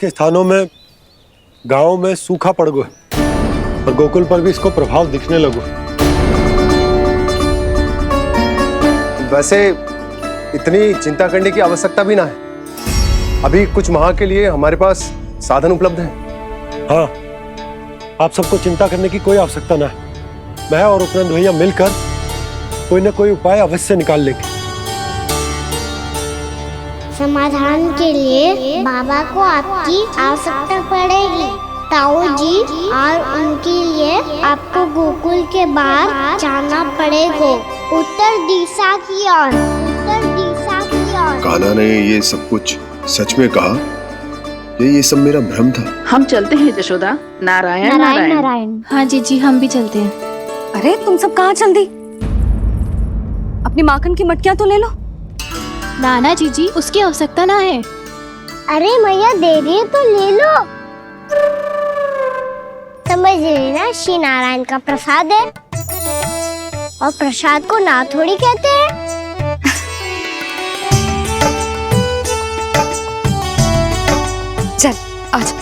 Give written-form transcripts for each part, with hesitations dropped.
के स्थानों में, गांव में सूखा पड़ गया और गोकुल पर भी इसको प्रभाव दिखने लगो। वैसे इतनी चिंता करने की आवश्यकता भी ना है। अभी कुछ माह के लिए हमारे पास साधन उपलब्ध हैं। हाँ, आप सबको चिंता करने की कोई आवश्यकता ना है। मैं और उपनंद भैया मिलकर कोई ना कोई उपाय अवश्य निकाल लेंगे। समाधान के लिए बाबा को आपकी आवश्यकता पड़ेगी। ताऊ जी और उनके लिए आपको गोकुल के बाहर जाना पड़ेगा, उत्तर दिशा की ओर, उत्तर दिशा की ओर। कान्हा ने ये सब कुछ सच में कहा? ये सब मेरा भ्रम था? हम चलते हैं जशोदा। नारायण नारायण नारायण। हाँ जी हम भी चलते हैं। अरे तुम सब कहाँ चल दी? अपनी माखन की मटकियाँ तो ले लो। नाना जी उसकी आवश्यकता ना है। अरे मैया दे रही है तो ले लो। समझ लेना, श्री नारायण का प्रसाद है और प्रसाद को ना थोड़ी कहते हैं। चल आजा।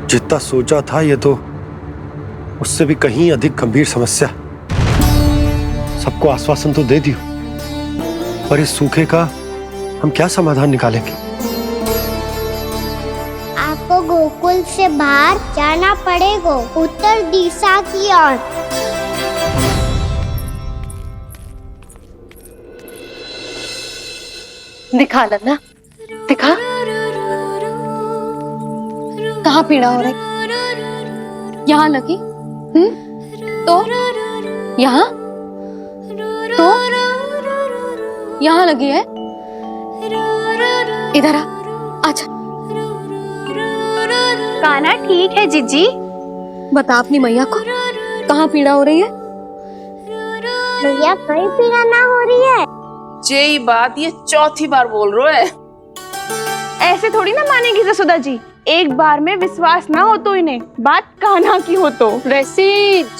जितना सोचा था ये तो उससे भी कहीं अधिक गंभीर समस्या। सबको आश्वासन तो दे दियो, पर इस सूखे का हम क्या समाधान निकालेंगे? आपको गोकुल से बाहर जाना पड़ेगा, उत्तर दिशा की ओर। दिखा लन्ना, दिखा। कहाँ पीड़ा हो रही? यहाँ लगी? तो यहाँ तो यहाँ लगी है। इधर आ, आजा। कान्हा ठीक है जीजी। बता अपनी मैया को कहाँ पीड़ा हो रही है? भैया कहीं पीड़ा ना हो रही है। यही बात ये चौथी बार बोल रहे है। ऐसे थोड़ी ना मानेगी जसोदा जी। एक बार में विश्वास ना हो तो इन्हें बात कान्हा की हो तो। वैसे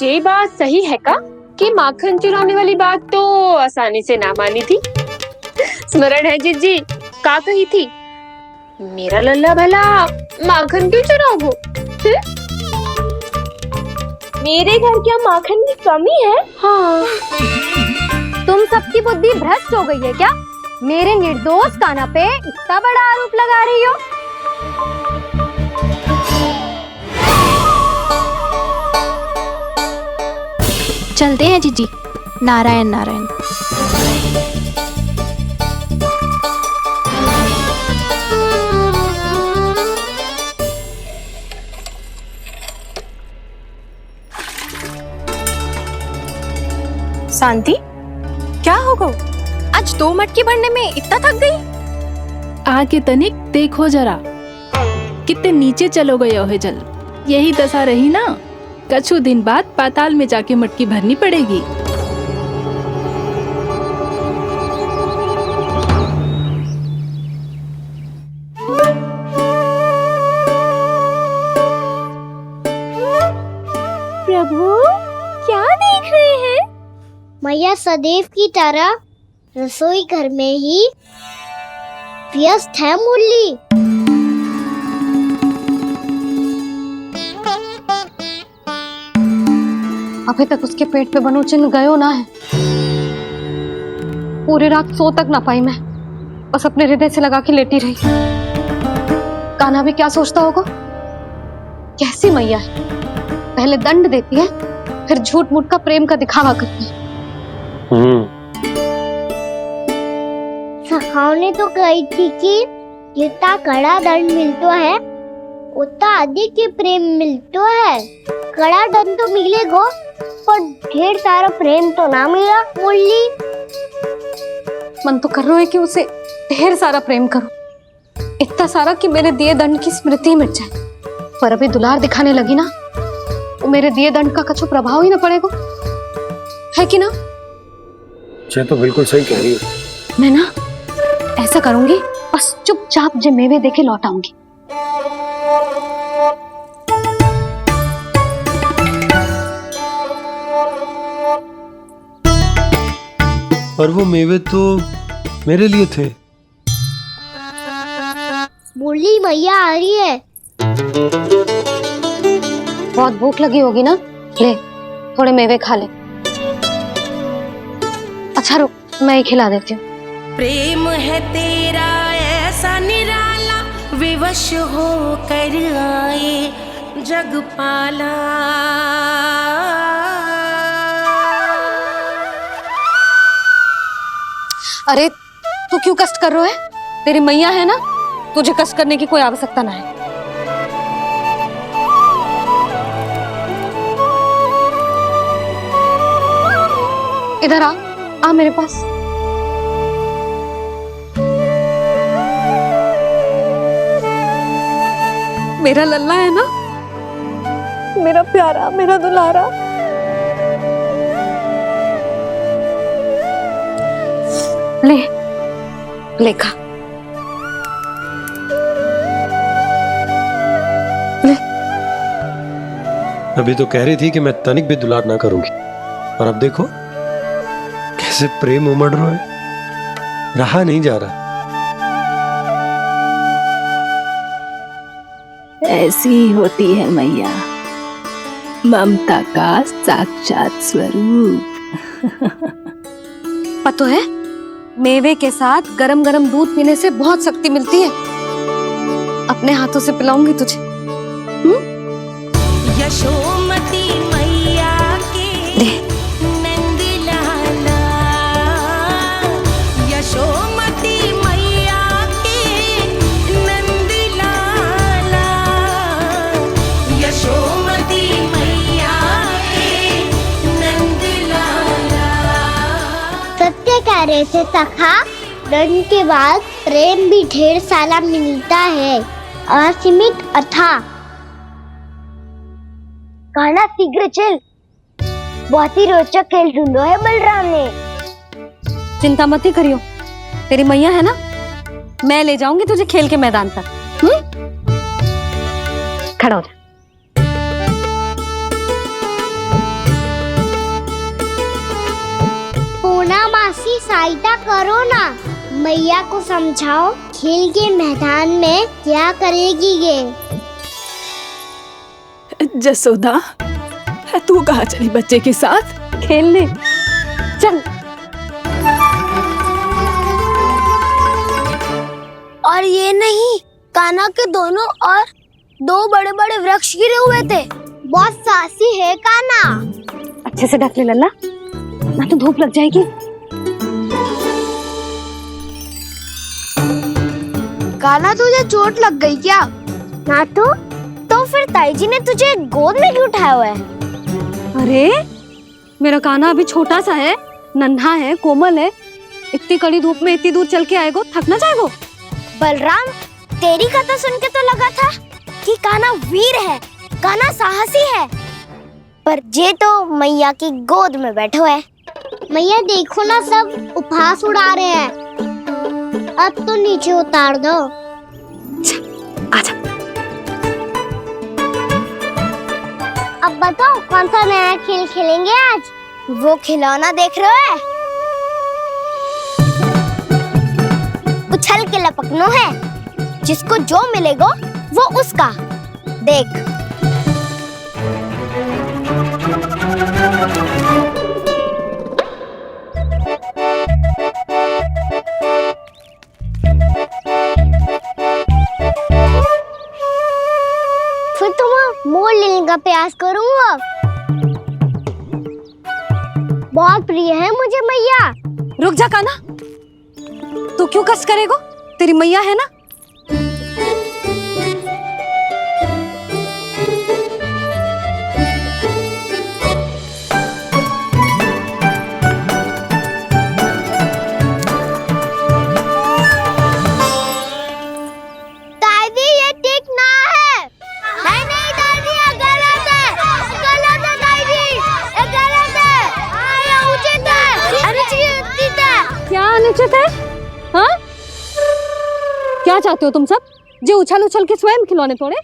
ये बात सही है का कि माखन चुराने वाली बात तो आसानी से ना मानी थी। स्मरण है जीजी का कही थी, मेरा लल्ला भला माखन क्यों चुराओगे? मेरे घर क्या माखन की कमी है? हाँ। तुम सबकी बुद्धि भ्रष्ट हो गई है क्या? मेरे निर्दोष कान्हा पे इतना बड़ा आरोप लगा रही हो? चलते हैं जीजी। नारायण नारायण। शांति, क्या हो गो? आज 2 मटकी भरने में इतना थक गई? आके तनिक देखो जरा, कितने नीचे चलो गए हो जल। यही दशा रही ना, कछु दिन बाद पाताल में जाके मटकी भरनी पड़ेगी। प्रभु क्या देख रहे हैं? मैया सदैव की तरह रसोई घर में ही व्यस्त है मुरली। अभी तक उसके पेट पे बनो चिन्ह गयो ना है। पूरी रात सो तक ना पाई मैं, बस अपने हृदय से लगा के लेटी रही। कान्हा भी क्या सोचता होगा? कैसी मैया है, पहले दंड देती है फिर झूठ मूठ का प्रेम का दिखावा करती है। सखाओं ने तो कही थी कि जितना कड़ा दंड मिलता है उतना अधिक ही प्रेम मिलता है। कड़ा दंड तो मिलेगा पर ढेर सारा प्रेम तो ना मिला मुरली। मन तो कर रहा है कि उसे ढेर सारा प्रेम करूं, इतना सारा कि मेरे दिए दंड की स्मृति मिट जाए। पर अभी दुलार दिखाने लगी ना, तो मेरे दिए दंड का कछु प्रभाव ही ना पड़ेगा, है कि ना? ये तो बिल्कुल सही कह रही है। मैं ना ऐसा करूंगी, बस चुपचाप जे मेवे देके लौट आऊंगी। और वो मेवे तो मेरे लिए थे। बोली मैया आ रही है। बहुत भूख लगी होगी ना, ले थोड़े मेवे खा ले। अच्छा रुक, मैं ही खिला देती हूँ। प्रेम है तेरा ऐसा निराला, विवश हो कर आए जग पाला। अरे तू क्यों कष्ट कर रहा है? तेरी मैया है ना, तुझे कष्ट करने की कोई आवश्यकता ना है। इधर आ मेरे पास। मेरा लल्ला है ना, मेरा प्यारा, मेरा दुलारा। ले ले खा, ले। अभी तो कह रही थी कि मैं तनिक भी दुलार ना करूंगी, और अब देखो कैसे प्रेम उमड़ रहा है, रहा नहीं जा रहा। ऐसी ही होती है मैया, ममता का साक्षात स्वरूप। पता है, मेवे के साथ गरम गरम दूध पीने से बहुत शक्ति मिलती है। अपने हाथों से पिलाऊंगी तुझे। यशोमती मैया के नंद लाला, यशोमती मैया के नंद लाला, यशोमती मैया के नंद लाला। सत्य कह रहे थे सखा, धन के बाद प्रेम भी ढेर सारा मिलता है, असीमित अथाह। गाना शीघ्र चल, बहुत ही रोचक खेल ढूंढो है बलराम ने। चिंता मत ही करियो, तेरी मैया है ना, मैं ले जाऊंगी तुझे खेल के मैदान पर। खड़ा हो जा। पूना मासी सहायता करो ना, मैया को समझाओ खेल के मैदान में क्या करेगी ये। जसोदा, तू कहाँ चली बच्चे के साथ? खेलने चल। और ये नहीं, कान्हा के दोनों और दो बड़े बड़े वृक्ष गिरे हुए थे। बहुत साहसी है कान्हा। अच्छे से ढक ले लल्ला, ना तो धूप लग जाएगी। कान्हा तुझे चोट लग गई क्या? ना तो फिर ताई जी ने तुझे गोद में क्यों उठाया हुआ है? अरे मेरा कान्हा अभी छोटा सा है, नन्हा है, कोमल है। इतनी कड़ी धूप में इतनी दूर चल के आएगो, थक ना जाएगो। बलराम, तेरी कथा सुन के तो लगा था कि कान्हा वीर है, कान्हा साहसी है, पर ये तो मैया की गोद में बैठे हुए। मैया देखो ना, सब उपहास उड़ा रहे हैं। अब तो नीचे उतार दो। आजा। अब बताओ कौन सा नया खेल खेलेंगे आज? वो खिलौना देख रहे हो? उछल के लपकनो है, जिसको जो मिलेगा वो उसका। देख। फिर तुम मोड़ लेने का प्रयास करूंगा। बहुत प्रिय है मुझे मैया। रुक जा कान्हा, तू क्यों कष्ट करेगो? तेरी मैया है ना। दादी ये ठीक ना है। नहीं नहीं दादी, ये गलत है, गलत है दादी, ये गलत है। ये उचित है, अनुचित है। क्या अनुचित है? हाँ? क्या चाहते हो तुम सब? जो उछल उछल के स्वयं खिलौने तोड़े?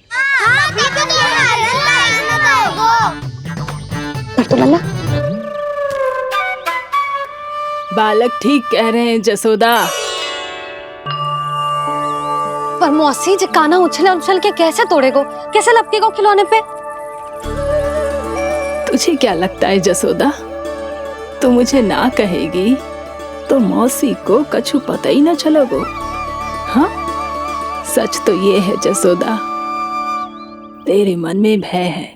तो लल्ला, बालक ठीक कह रहे हैं जसोदा। पर मौसी जी काना उछल उछल के कैसे तोड़ेगो, कैसे लपकेगो खिलौने पे? तुझे क्या लगता है जसोदा, तू मुझे ना कहेगी तो मौसी को कछु पता ही ना चलोगो। हाँ, सच तो ये है जसोदा, तेरे मन में भय है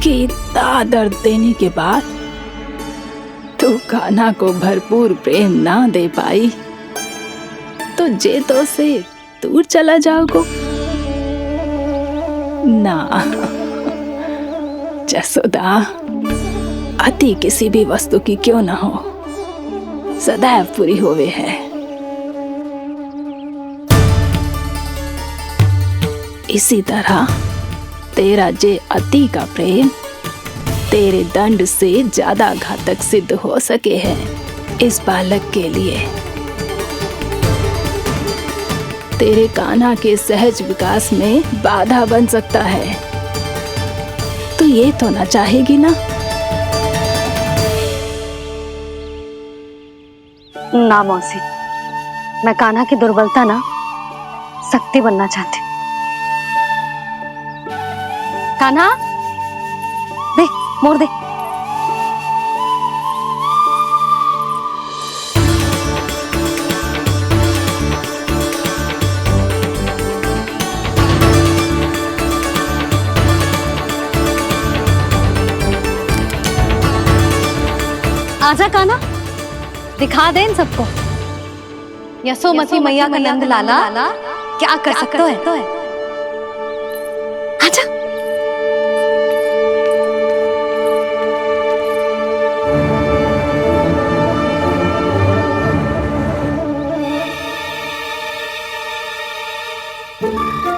कि इतना दर्द देने के बाद तू कान्हा को भरपूर प्रेम ना दे पाई तो जेतो से दूर चला जाओगो ना। जसोदा, अति किसी भी वस्तु की क्यों ना हो, सदैव पूरी होवे है। इसी तरह तेरा जे अति का प्रेम तेरे दंड से ज्यादा घातक सिद्ध हो सके है इस बालक के लिए। तेरे कान्हा के सहज विकास में बाधा बन सकता है। तो ये तो ना चाहेगी ना? ना मौसी, मैं कान्हा की दुर्बलता ना शक्ति बनना चाहती। कान्हा, दे मोड़ दे। आजा कान्हा, दिखा दे इन सबको यशोमती मैया का नंद लाला क्या कर सकता है। आजा।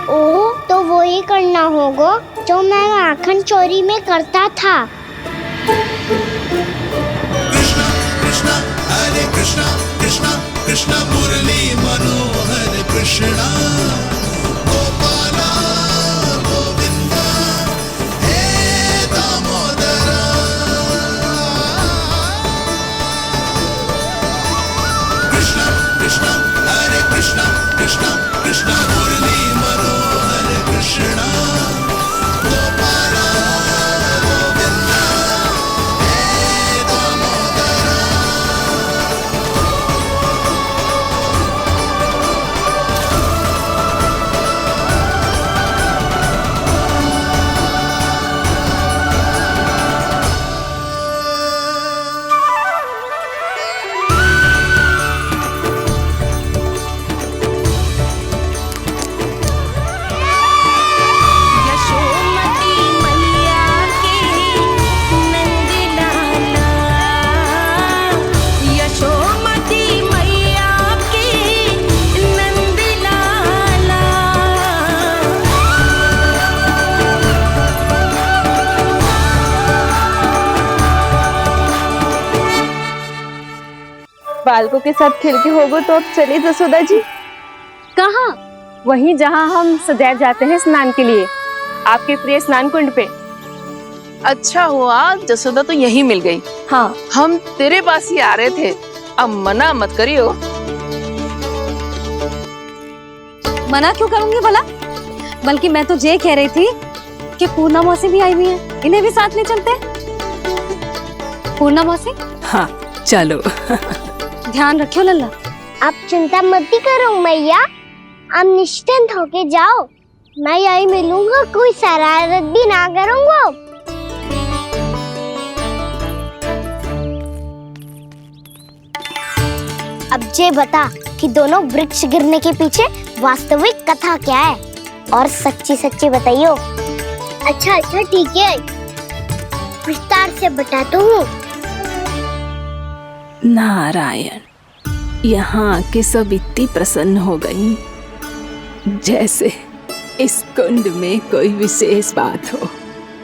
ओ, तो वो ही करना होगा जो मैं माखन चोरी में करता था। कृष्णा कृष्णा मुरली मनोहर कृष्णा गोपाला गोविंदा हे दामोदरा। कृष्णा कृष्णा हरे कृष्णा कृष्णा कृष्णा मुरली मनोहर कृष्णा गोपाला गोविंदा हे दामोदरा। यशोमती मैया के नंद लाला, यशोमती मैया के नंद लाला। बालकों के साथ खेल के होगो तो अब चलिए जसोदा जी। कहाँ? वहीं जहाँ हम सदैव जाते हैं स्नान के लिए, आपके प्रिय स्नान कुंड पे। अच्छा हुआ जसोदा तो यही मिल गई। हाँ, हम तेरे पास ही आ रहे थे, अब मना मत करियो। मना क्यों करूंगी भला? बल्कि मैं तो ये कह रही थी कि पूर्णा मौसी भी आई हुई है, इन्हें भी साथ ले चलते हैं। पूर्णा मौसी, हाँ चलो। ध्यान रखियो लल्ला। आप चिंता मत करो मैया, आप निश्चिंत होके जाओ, मैं यही मिलूंगा, कोई शरारत भी ना करूंगा। अब ये बता कि दोनों वृक्ष गिरने के पीछे वास्तविक कथा क्या है, और सच्ची सच्ची बताइयो। अच्छा ठीक है, विस्तार से बताता हूँ। नारायण, यहाँ के सब इतनी प्रसन्न हो गई जैसे इस कुंड में कोई विशेष बात हो।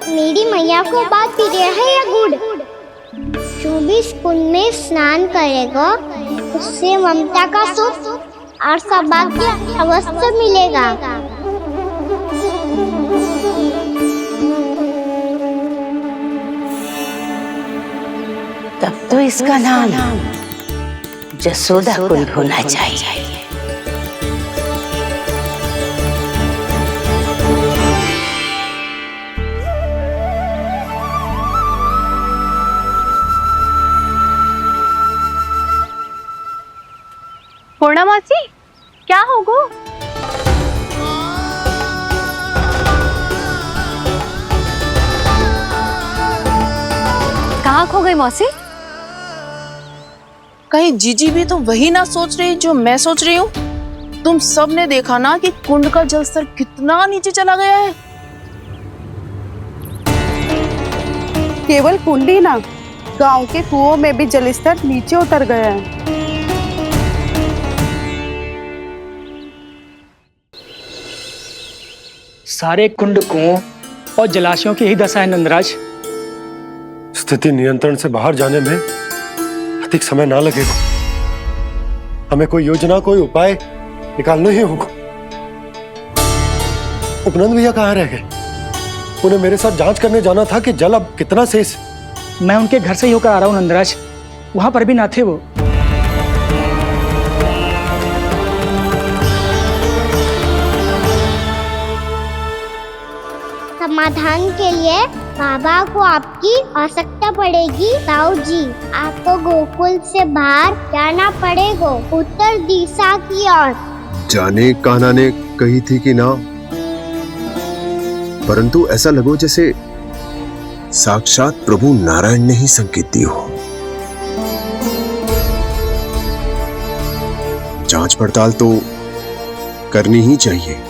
मेरी मैया को बात प्रिय है या गुड़? जो भी इस कुंड में स्नान करेगा उससे ममता का सुख और सौभाग्य अवश्य मिलेगा। तब तो इसका नाम जसोदा कुंड होना चाहिए। पूर्णा मौसी, क्या होगो? कहाँ खो गई मौसी? कहीं जीजी भी तो वही ना सोच रही जो मैं सोच रही हूँ। तुम सब ने देखा ना कि कुंड का जलस्तर कितना नीचे चला गया है। केवल कुंड ही ना, गांव के कुओं में भी जलस्तर नीचे उतर गया है। सारे कुंड कुओं और जलाशयों की ही दशा है नंदराज। स्थिति नियंत्रण से बाहर जाने में अधिक समय ना लगेगा। हमें कोई योजना, कोई उपाय निकालना ही होगा। उपनंद भैया कहाँ रह गए? उन्हें मेरे साथ जांच करने जाना था कि जल अब कितना शेष। मैं उनके घर से ही होकर आ रहा हूँ नंदराज, वहां पर भी ना थे वो। समाधान के लिए बाबा को आपकी आवश्यकता पड़ेगी। ताऊ जी, आपको गोकुल से बाहर जाना पड़ेगा, उत्तर दिशा की ओर। जाने कान्हा ने कही थी कि ना, परंतु ऐसा लगो जैसे साक्षात प्रभु नारायण ने ही संकेत दी हो। जांच पड़ताल तो करनी ही चाहिए।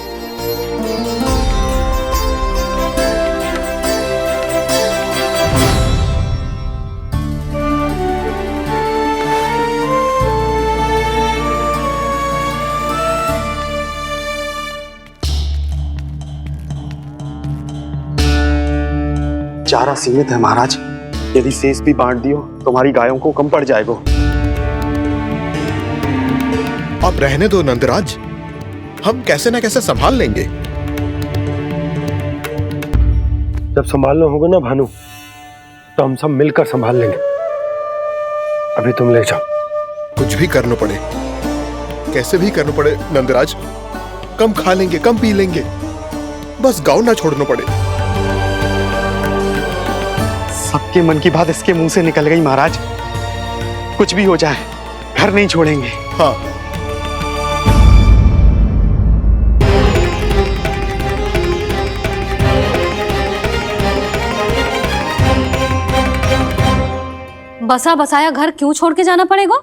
चारा सीमित है महाराज, यदि शेष भी बांट दियो तो हमारी गायों को कम पड़ जाएगा। आप रहने दो नंदराज, हम कैसे ना कैसे संभाल लेंगे। जब संभालना होगा ना भानु, तो हम सब मिलकर संभाल लेंगे। अभी तुम ले जाओ। कुछ भी करना पड़े, कैसे भी करना पड़े नंदराज, कम खा लेंगे, कम पी लेंगे, बस गांव ना छोड़ना पड़े। सबके मन की बात इसके मुंह से निकल गई महाराज। कुछ भी हो जाए, घर नहीं छोड़ेंगे। हाँ, बसा बसाया घर क्यों छोड़ के जाना पड़ेगा?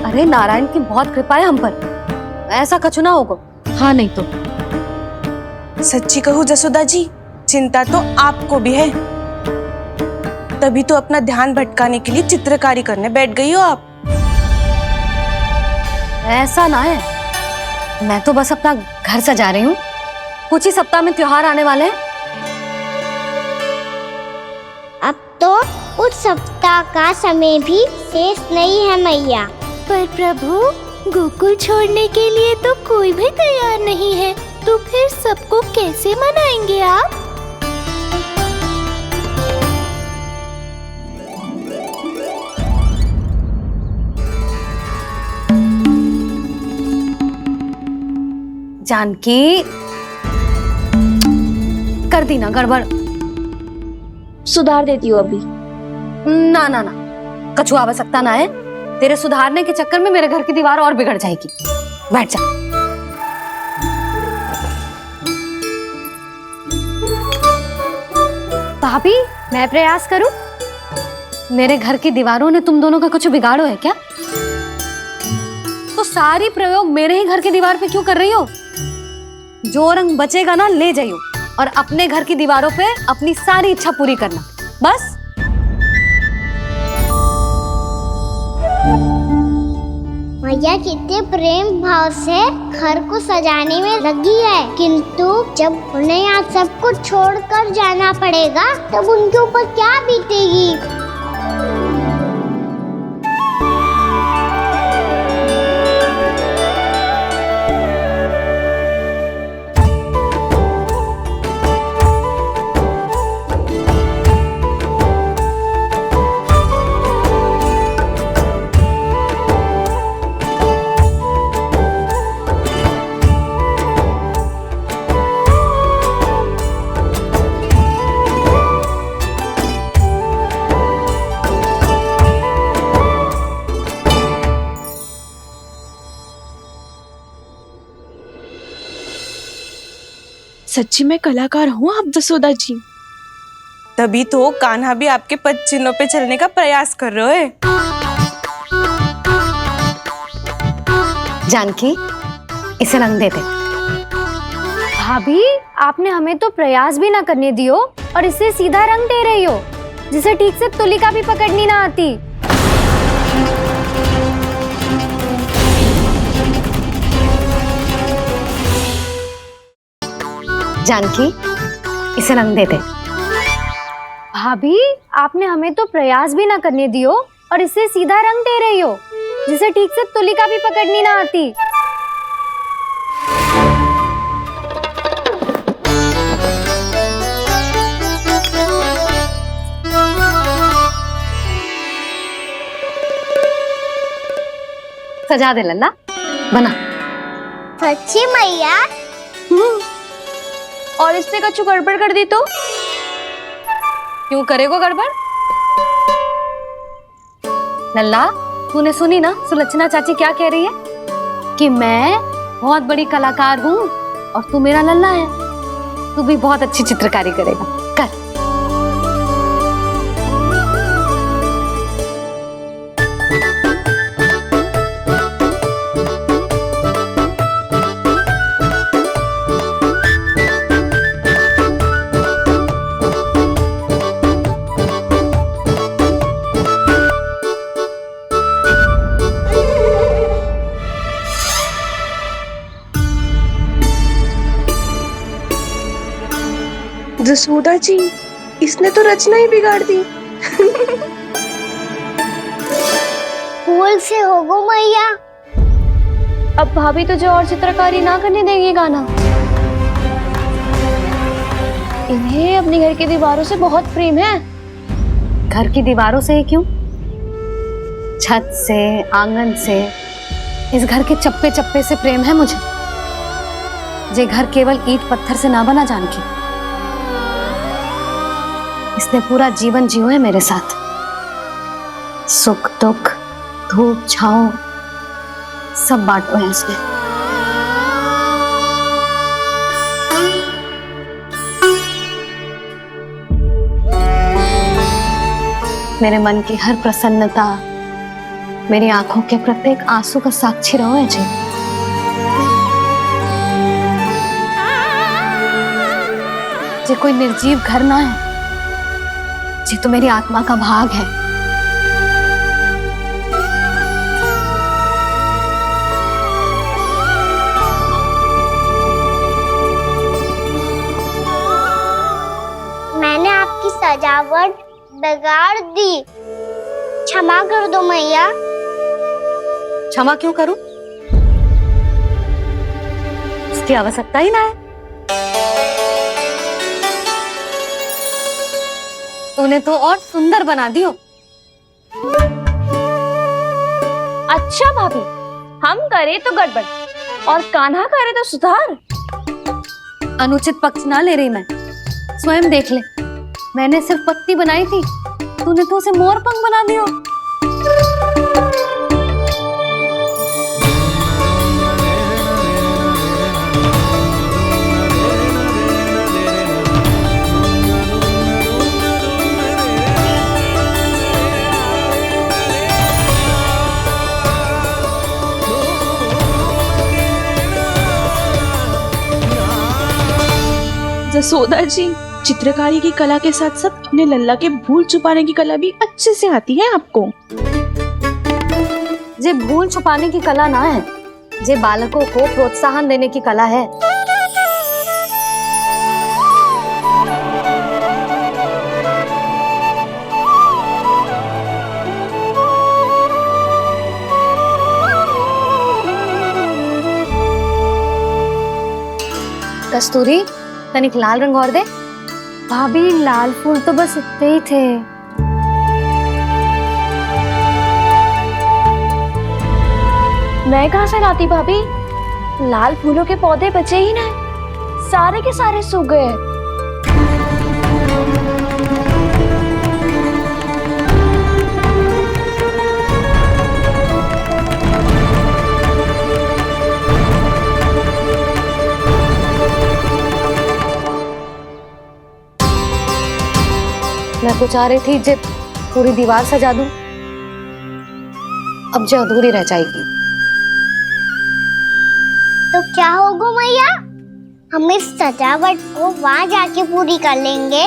अरे नारायण की बहुत कृपा है हम पर, ऐसा कछु ना होगा। हाँ नहीं तो सच्ची कहूँ जसोदा जी, चिंता तो आपको भी है, तभी तो अपना ध्यान भटकाने के लिए चित्रकारी करने बैठ गई हो आप। ऐसा ना है, मैं तो बस अपना घर सजा रही हूँ। कुछ ही सप्ताह में त्योहार आने वाले हैं। अब तो उस सप्ताह का समय भी शेष नहीं है मैया। पर प्रभु, गोकुल छोड़ने के लिए तो कोई भी तैयार नहीं है, तो फिर सबको कैसे मनाएंगे आप? जानकी, कर दी ना गड़बड़। सुधार देती हूँ अभी। ना ना ना, कछु आवश्यकता ना है। तेरे सुधारने के चक्कर में मेरे घर की दीवार और बिगड़ जाएगी। बैठ जा। भाभी, मैं प्रयास करूं? मेरे घर की दीवारों ने तुम दोनों का कुछ बिगाड़ो है क्या? तो सारी प्रयोग मेरे ही घर की दीवार पे क्यों कर रही हो? जो रंग बचेगा ना ले जाइयो, और अपने घर की दीवारों पे अपनी सारी इच्छा पूरी करना, बस। मैया कितने प्रेम भाव से घर को सजाने में लगी है, किंतु जब उन्हें यहाँ सब कुछ छोड़कर जाना पड़ेगा तब उनके ऊपर क्या बीतेगी? सच्ची में कलाकार हूँ आप जसोदा जी। तभी तो कान्हा भी आपके पद चिन्हों पे चलने का प्रयास कर रहे हैं। जानकी, इसे रंग दे दे। भाभी, आपने हमें तो प्रयास भी ना करने दियो और इसे सीधा रंग दे रही हो, जिसे ठीक से तुलिका भी पकड़नी ना आती। जानकी, इसे रंग दे दे। भाभी, आपने हमें तो प्रयास भी ना करने दियो और इसे सीधा रंग दे रही हो, जिसे ठीक से तुलिका भी पकड़नी ना आती। सजा दे लल्ला, बना। सच्ची मैया? और इसने कछु गड़बड़ कर दी तो? क्यों करेगो गड़बड़? लल्ला, तूने सुनी ना सुलक्षणा चाची क्या कह रही है? कि मैं बहुत बड़ी कलाकार हूँ और तू मेरा लल्ला है। तू भी बहुत अच्छी चित्रकारी करेगा, कर। जसोदा जी, इसने तो रचना ही बिगाड़ दी। फूल से होगो मैया। अब भाभी तुझे और चित्रकारी ना करने देंगी गाना। इन्हें अपने घर की दीवारों से बहुत प्रेम है। घर की दीवारों से ही क्यों? छत से, आंगन से, इस घर के चप्पे चप्पे से प्रेम है मुझे। ये घर केवल ईंट पत्थर से ना बना जानकी। इसने पूरा जीवन जियो है मेरे साथ। सुख दुख, धूप छांव सब बांटो है इसने। मेरे मन की हर प्रसन्नता, मेरी आंखों के प्रत्येक आंसू का साक्षी रहो है जी। ये कोई निर्जीव घर ना है, ये तो मेरी आत्मा का भाग है। मैंने आपकी सजावट बिगाड़ दी, क्षमा कर दो मैया। क्षमा क्यों करूं? उसकी आवश्यकता ही ना है। तूने तो और सुंदर बना दियो। अच्छा भाभी, हम करे तो गड़बड़ और कान्हा करे तो सुधार। अनुचित पक्ष ना ले रही मैं, स्वयं देख ले। मैंने सिर्फ पत्ती बनाई थी, तूने तो उसे मोर पंख बना दियो। जसोदा जी, चित्रकारी की कला के साथ साथ अपने लल्ला के भूल छुपाने की कला भी अच्छे से आती है आपको। ये भूल छुपाने की कला ना है, ये बालकों को प्रोत्साहन देने की कला है। कस्तूरी, तनिक लाल रंग और दे। भाभी, लाल फूल तो बस इतने ही थे। मैं कहाँ से लाती भाभी? लाल फूलों के पौधे बचे ही ना, सारे के सारे सूख गए। मैं तो चाह रही थी जे पूरी दीवार सजा दूं, अब जो अधूरी रह जाएगी। तो क्या होगा मैया, हम इस सजावट को वहाँ जाके पूरी कर लेंगे,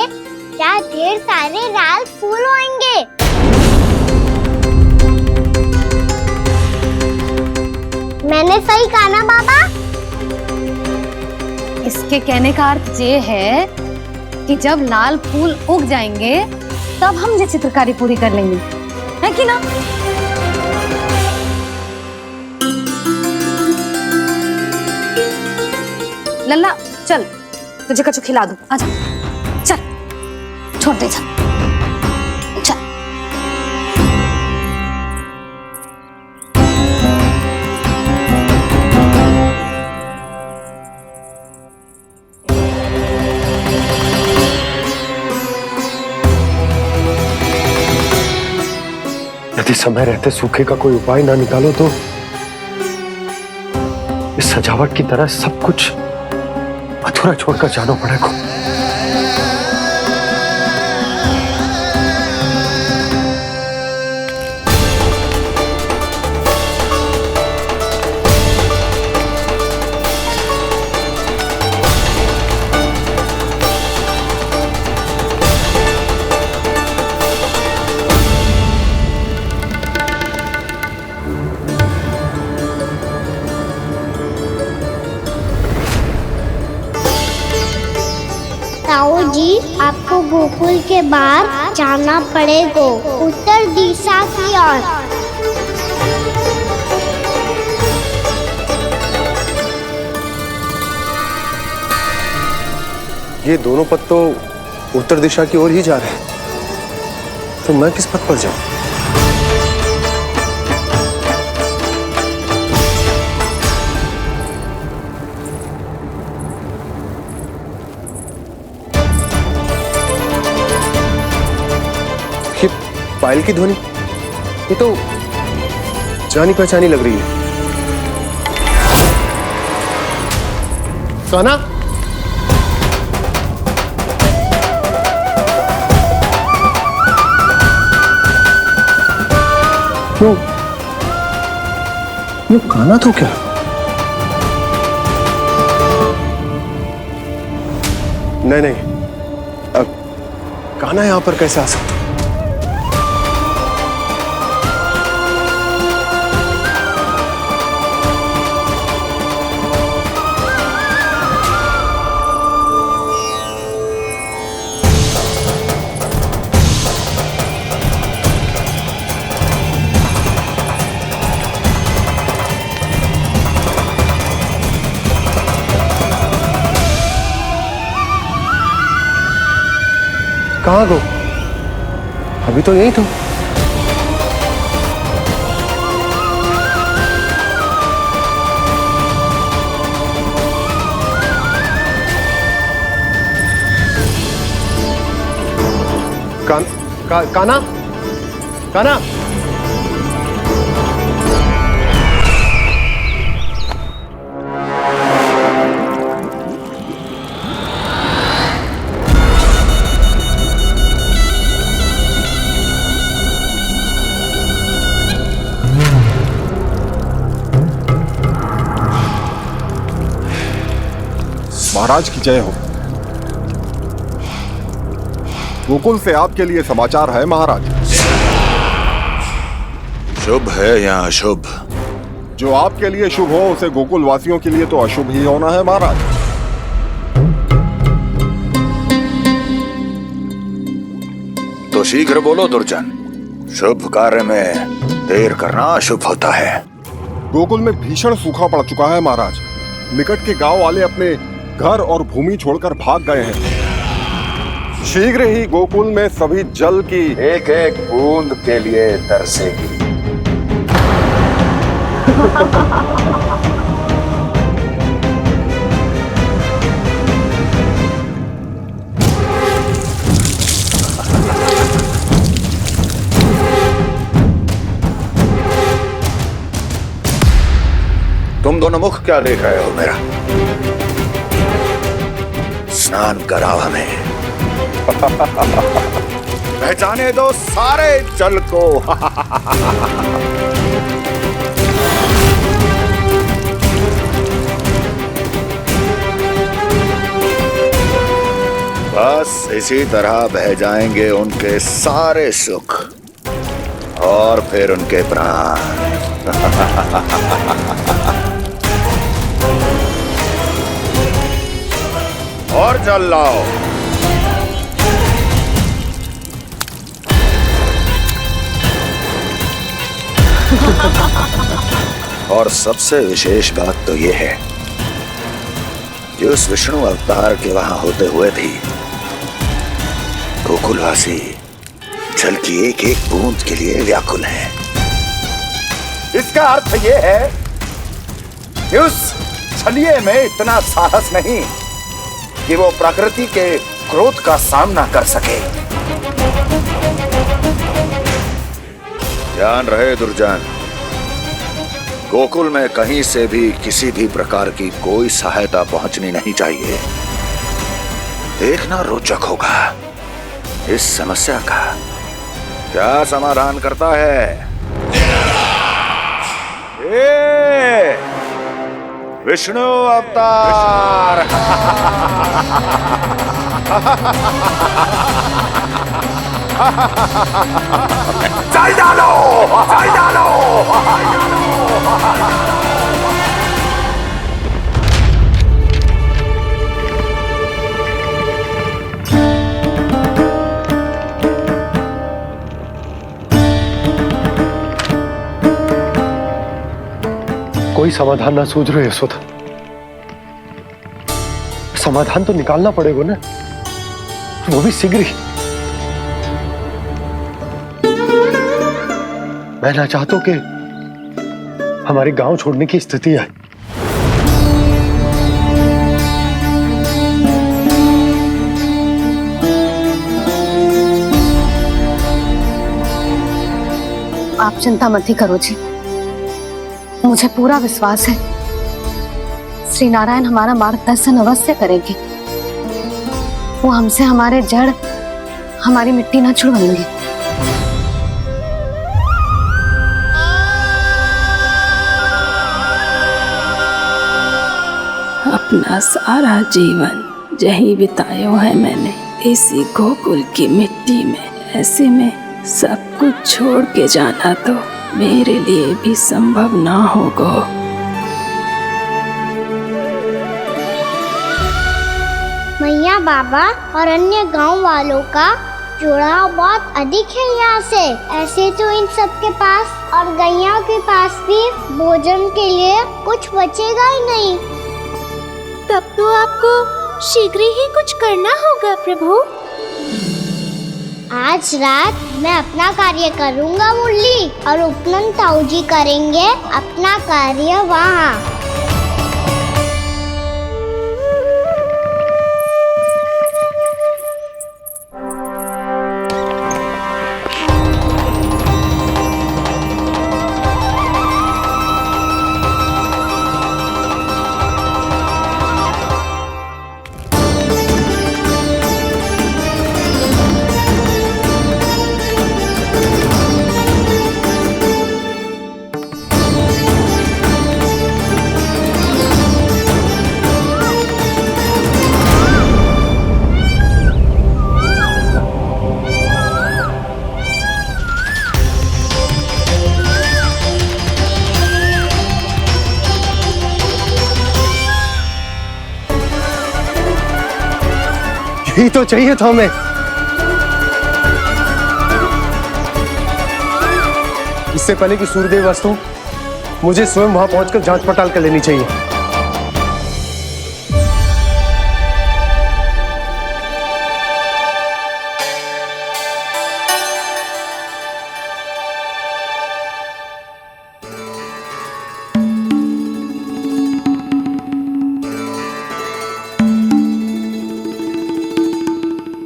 क्या ढेर सारे लाल फूल होंगे। मैंने सही कहा ना बाबा? इसके कहने का अर्थ ये है कि जब लाल फूल उग जाएंगे तब हम ये चित्रकारी पूरी कर लेंगे, है कि ना? लल्ला चल, तुझे कछु खिला दूं, आजा चल, छोड़ दे चल चल। यदि समय रहते सूखे का कोई उपाय ना निकालो तो इस सजावट की तरह सब कुछ अधूरा छोड़कर जाना पड़ेगा। ताऊ जी, आपको गोकुल के बाहर जाना पड़ेगा, उत्तर दिशा की ओर। ये दोनों पथ तो उत्तर दिशा की ओर ही जा रहे हैं, तो मैं किस पथ पर जाऊं? ये पायल की ध्वनि, ये तो जानी पहचानी लग रही है। कान्हा, ये कान्हा तो क्या? नहीं नहीं, अब कान्हा यहां पर कैसे आ सकता? कहाँ गो? अभी तो यही तो। कान्हा, कान्हा, महाराज की जय हो। गोकुल से आपके लिए समाचार है महाराज। शुभ है या अशुभ? जो आपके लिए शुभ हो उसे गोकुल वासियों के लिए तो अशुभ ही होना है महाराज। तो शीघ्र बोलो दुर्जन, शुभ कार्य में देर करना अशुभ होता है। गोकुल में भीषण सूखा पड़ चुका है महाराज। निकट के गांव वाले अपने घर और भूमि छोड़कर भाग गए हैं। शीघ्र ही गोकुल में सभी जल की एक एक बूंद के लिए तरसेगी। तुम दोनों मुख क्या देख रहे हो मेरा? स्नान कराओ हमें। पहचाने दो सारे जल को। बस इसी तरह बह जाएंगे उनके सारे सुख और फिर उनके प्राण। और जल लाओ। और सबसे विशेष बात तो यह है कि उस विष्णु अवतार के वहां होते हुए भी गोकुलवासी जल की एक एक बूंद के लिए व्याकुल है। इसका अर्थ यह है कि उस छलिए में इतना साहस नहीं कि वो प्रकृति के क्रोध का सामना कर सके। ध्यान रहे दुर्जन, गोकुल में कहीं से भी किसी भी प्रकार की कोई सहायता पहुंचनी नहीं चाहिए। देखना रोचक होगा इस समस्या का क्या समाधान करता है। ए, विष्णु अवतार। चल डालो, चल डालो। कोई समाधान ना सूझ रहे यशोदा। समाधान तो निकालना पड़ेगा ना, वो भी शीघ्र ही। मैं ना चाहता हूं कि हमारे गांव छोड़ने की स्थिति आए। आप चिंता मत ही करो जी, मुझे पूरा विश्वास है श्री नारायण हमारा मार्गदर्शन अवश्य करेंगे। वो हमसे हमारे जड़, हमारी मिट्टी न छुड़वाएंगे। अपना सारा जीवन जहीं बितायो है मैंने, इसी गोकुल की मिट्टी में। ऐसे में सब कुछ छोड़ के जाना तो मेरे लिए भी संभव ना होगा। मैया बाबा और अन्य गांव वालों का जुड़ाव बहुत अधिक है यहाँ से। ऐसे तो इन सब के पास और गैया के पास भी भोजन के लिए कुछ बचेगा ही नहीं। तब तो आपको शीघ्र ही कुछ करना होगा प्रभु। आज रात मैं अपना कार्य करूँगा मुरली, और उपनंद ताऊ जी करेंगे अपना कार्य वहाँ। यही तो चाहिए था हमें। इससे पहले कि सूर्यदेव वस्तु, मुझे स्वयं वहां पहुंचकर जांच पड़ताल कर लेनी चाहिए।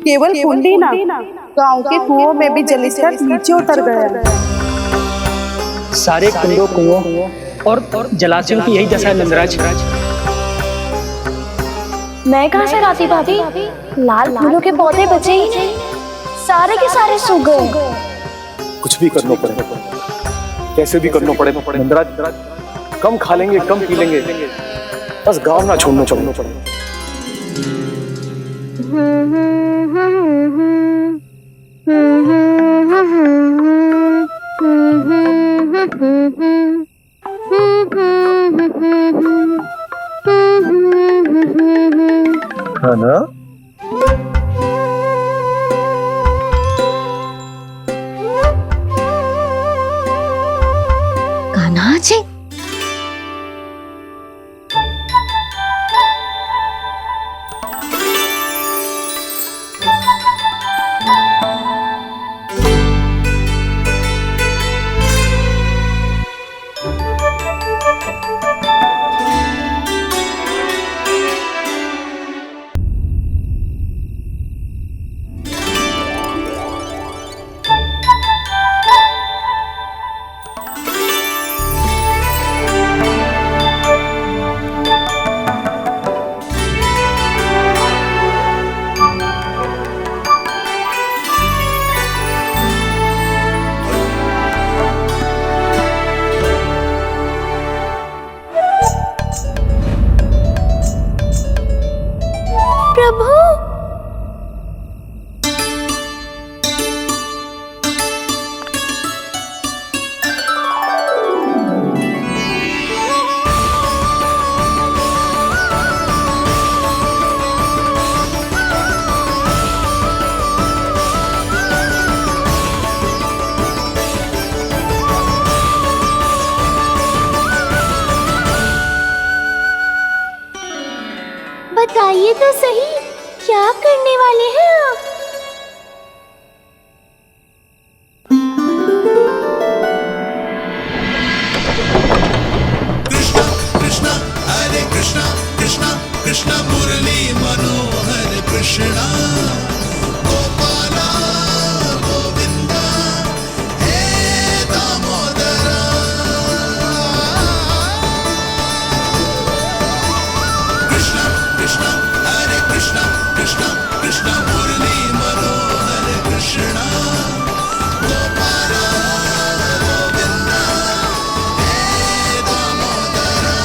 केवल कुंडी ना, गांव के कुओं में भी जलस्तर नीचे उतर गया है। सारे कुंडों, कुओं और जलाशयों की यही दशा है नंदराज। मैं कहाँ से लाती भाभी? लाल फूलों के पौधे बचे ही नहीं। सारे के सारे सो गए। कुछ भी करना पड़ेगा, कैसे भी करना पड़ेगा। नंदराज, कम खा लेंगे, कम पी लेंगे, बस गाँव ना छोड़ना पड़ेगा। है ना? कान्हा जी, प्रभु, बताइए तो सही, क्या करने वाले हैं आप? कृष्णा कृष्णा हरे कृष्णा कृष्णा कृष्णा मुरली मनोहर कृष्णा गोपाला गोविंदा हे दामोदरा कृष्णा कृष्णा हरे कृष्णा कृष्णा कृष्णा मुरली मनोहर कृष्णा गोपाला गोविंदा हे दामोदरा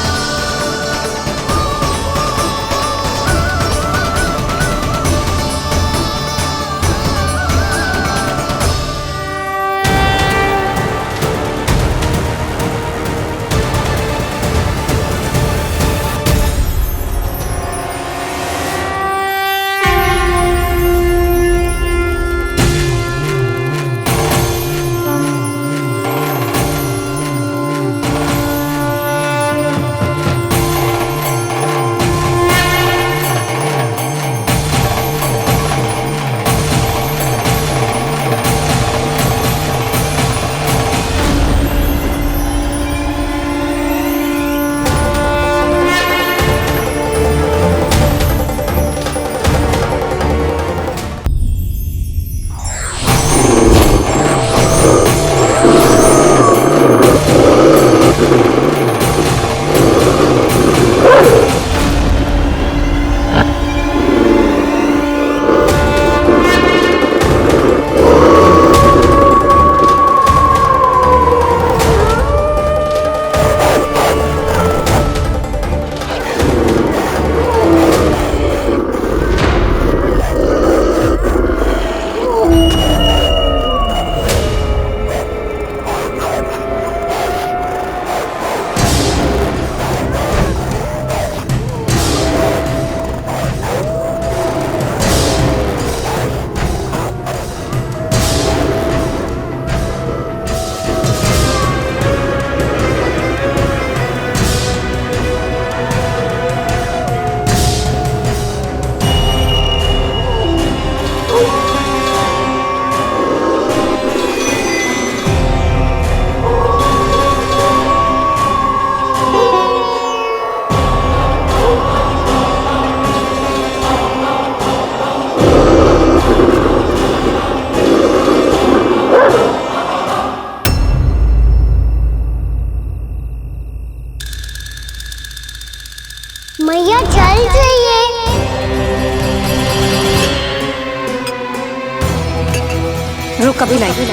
कभी नहीं।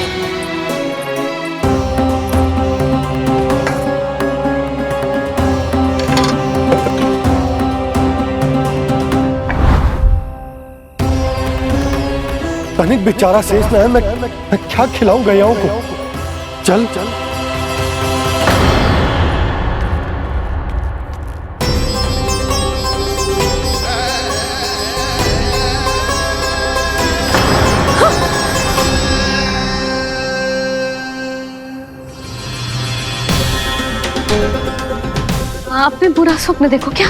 तनिक बेचारा शेष ना है, मैं क्या खिलाऊं गयाओं को। चल चल आपने बुरा स्वप्न देखो क्या?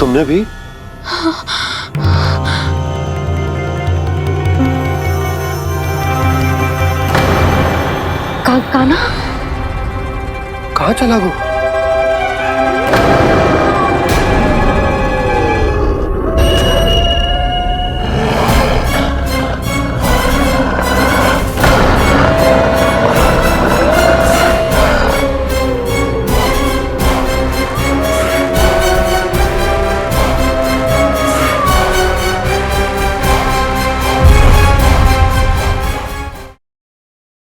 तुमने भी? काना कहाँ चला वो?